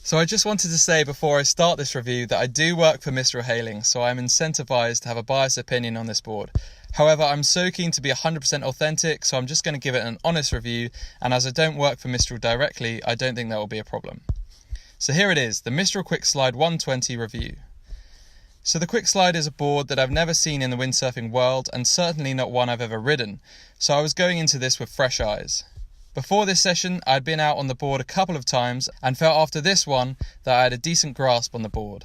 So I just wanted to say before I start this review that I do work for Mistral Hayling, so I'm incentivized to have a biased opinion on this board. However, I'm so keen to be 100% authentic, so I'm just going to give it an honest review, and as I don't work for Mistral directly, I don't think that will be a problem. So here it is, the Mistral Quikslide 120 review. So the Quikslide is a board that I've never seen in the windsurfing world, and certainly not one I've ever ridden, so I was going into this with fresh eyes. Before this session, I'd been out on the board a couple of times and felt after this one that I had a decent grasp on the board.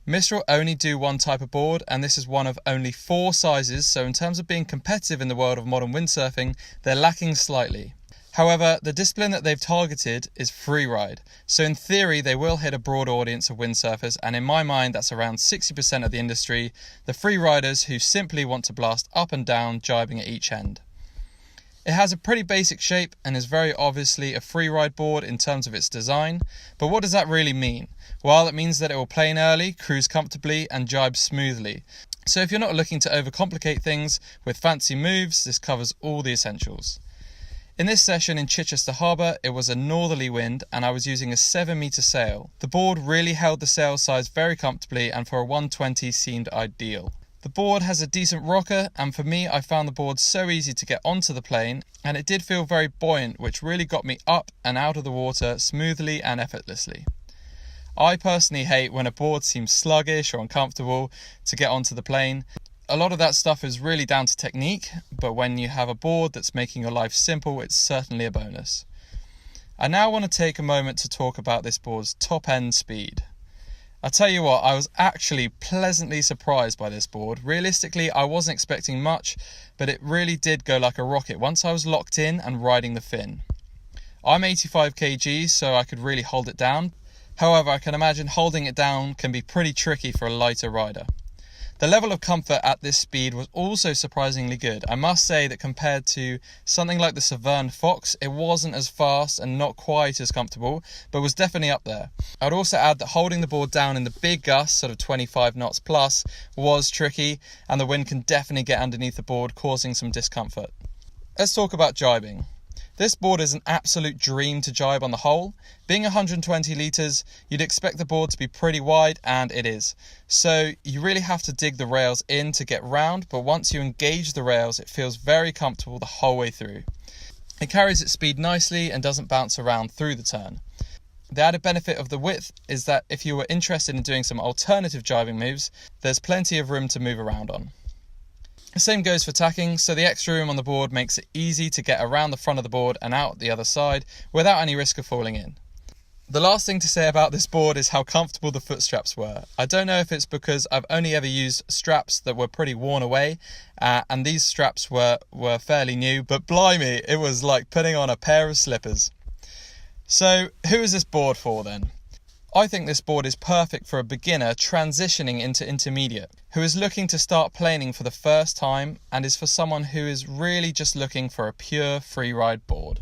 Mistral only do one type of board, and this is one of only 4 sizes, so in terms of being competitive in the world of modern windsurfing, they're lacking slightly. However, the discipline that they've targeted is freeride, so in theory they will hit a broad audience of windsurfers, and in my mind that's around 60% of the industry, the freeriders who simply want to blast up and down, jibing at each end. It has a pretty basic shape and is very obviously a freeride board in terms of its design, but what does that really mean? Well, it means that it will plane early, cruise comfortably and jibe smoothly. So if you're not looking to overcomplicate things with fancy moves, this covers all the essentials. In this session in Chichester Harbour, it was a northerly wind and I was using a 7-metre sail. The board really held the sail size very comfortably and for a 120 seemed ideal. The board has a decent rocker, and for me I found the board so easy to get onto the plane, and it did feel very buoyant, which really got me up and out of the water smoothly and effortlessly. I personally hate when a board seems sluggish or uncomfortable to get onto the plane. A lot of that stuff is really down to technique, but when you have a board that's making your life simple, it's certainly a bonus. I now want to take a moment to talk about this board's top end speed. I'll tell you what, I was actually pleasantly surprised by this board. Realistically, I wasn't expecting much, but it really did go like a rocket once I was locked in and riding the fin. I'm 85 kg, so I could really hold it down. However, I can imagine holding it down can be pretty tricky for a lighter rider. The level of comfort at this speed was also surprisingly good. I must say that compared to something like the Severn Fox, it wasn't as fast and not quite as comfortable, but was definitely up there. I'd also add that holding the board down in the big gusts, sort of 25 knots plus, was tricky, and the wind can definitely get underneath the board, causing some discomfort. Let's talk about jibing. This board is an absolute dream to jibe on the whole. Being 120 litres, you'd expect the board to be pretty wide, and it is. So you really have to dig the rails in to get round, but once you engage the rails, it feels very comfortable the whole way through. It carries its speed nicely and doesn't bounce around through the turn. The added benefit of the width is that if you were interested in doing some alternative jibing moves, there's plenty of room to move around on. The same goes for tacking, so the extra room on the board makes it easy to get around the front of the board and out the other side without any risk of falling in. The last thing to say about this board is how comfortable the foot straps were. I don't know if it's because I've only ever used straps that were pretty worn away, and these straps were fairly new, but blimey, it was like putting on a pair of slippers. So who is this board for then? I think this board is perfect for a beginner transitioning into intermediate, who is looking to start planing for the first time, and is for someone who is really just looking for a pure freeride board.